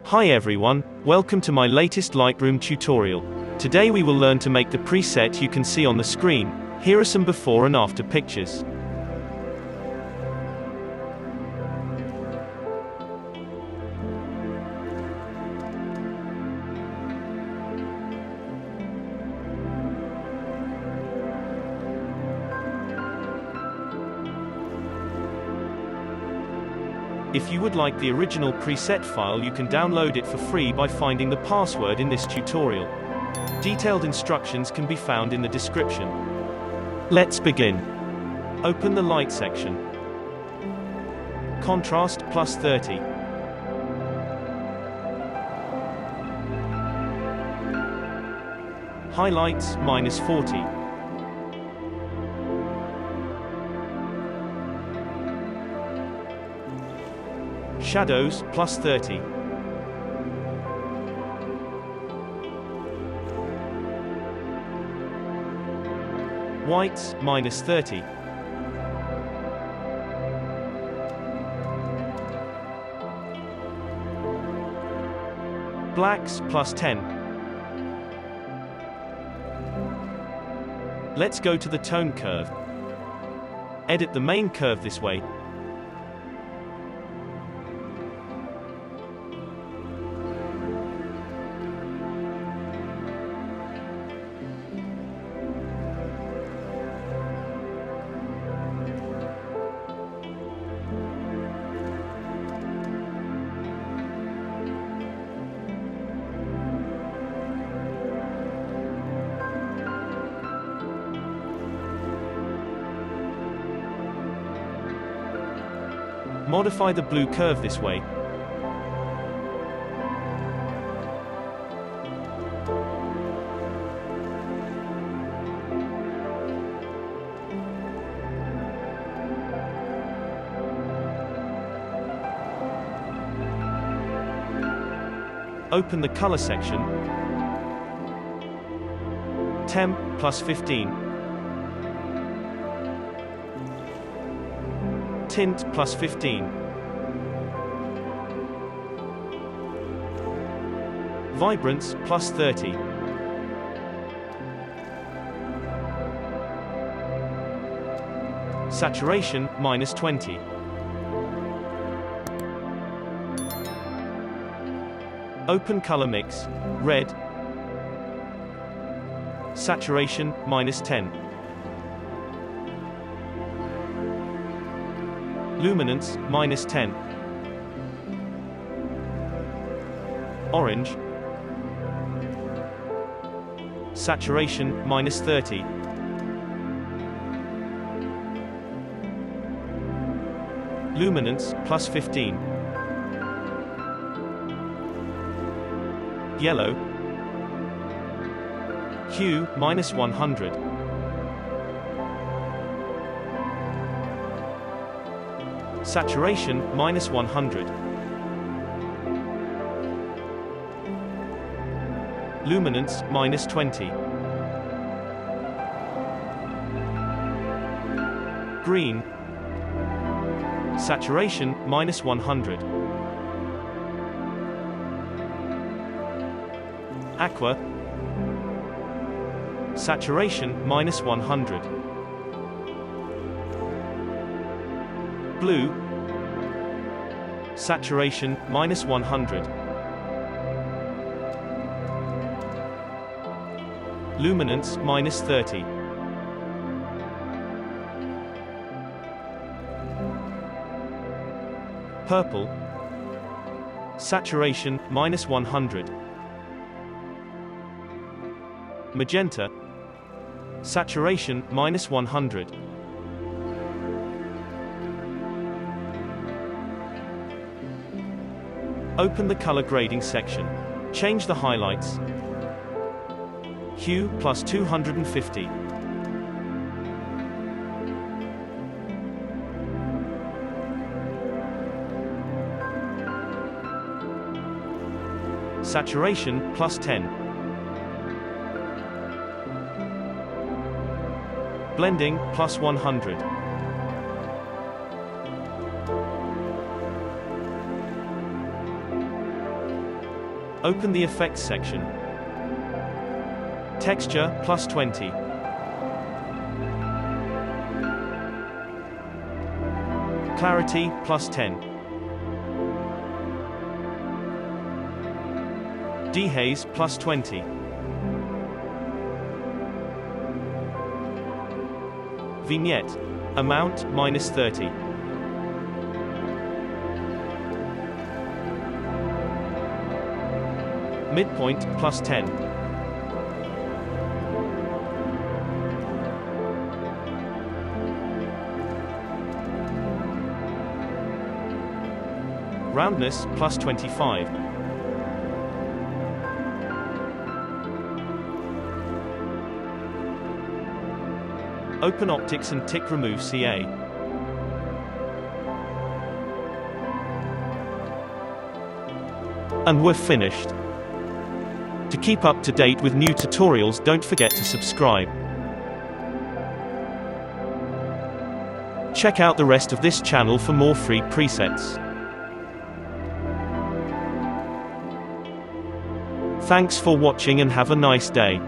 Hi everyone, welcome to my latest Lightroom tutorial. Today we will learn to make the preset you can see on the screen. Here are some before and after pictures. If you would like the original preset file, you can download it for free by finding the password in this tutorial. Detailed instructions can be found in the description. Let's begin. Open the light section. Contrast +30. Highlights -40. Shadows +30. Whites -30. Blacks +10. Let's go to the tone curve. Edit the main curve this way. Modify the blue curve this way. Open the color section. Temp +15. Tint +15. Vibrance +30. Saturation -20. Open color mix. Red. Saturation -10. Luminance -10. Orange. Saturation -30. Luminance +15. Yellow. Hue -100. Saturation -100. Luminance -20. Green. Saturation -100. Aqua. Saturation -100. Blue. Saturation -100. Luminance -30. Purple. Saturation -100. Magenta. Saturation -100. Open the color grading section. Change the highlights. Hue +250. Saturation +10. Blending +100. Open the Effects section. Texture, +20. Clarity, +10. Dehaze, +20. Vignette. Amount, -30. Midpoint, +10. Roundness, +25. Open Optics and tick Remove CA. And we're finished. To keep up to date with new tutorials, don't forget to subscribe. Check out the rest of this channel for more free presets. Thanks for watching and have a nice day.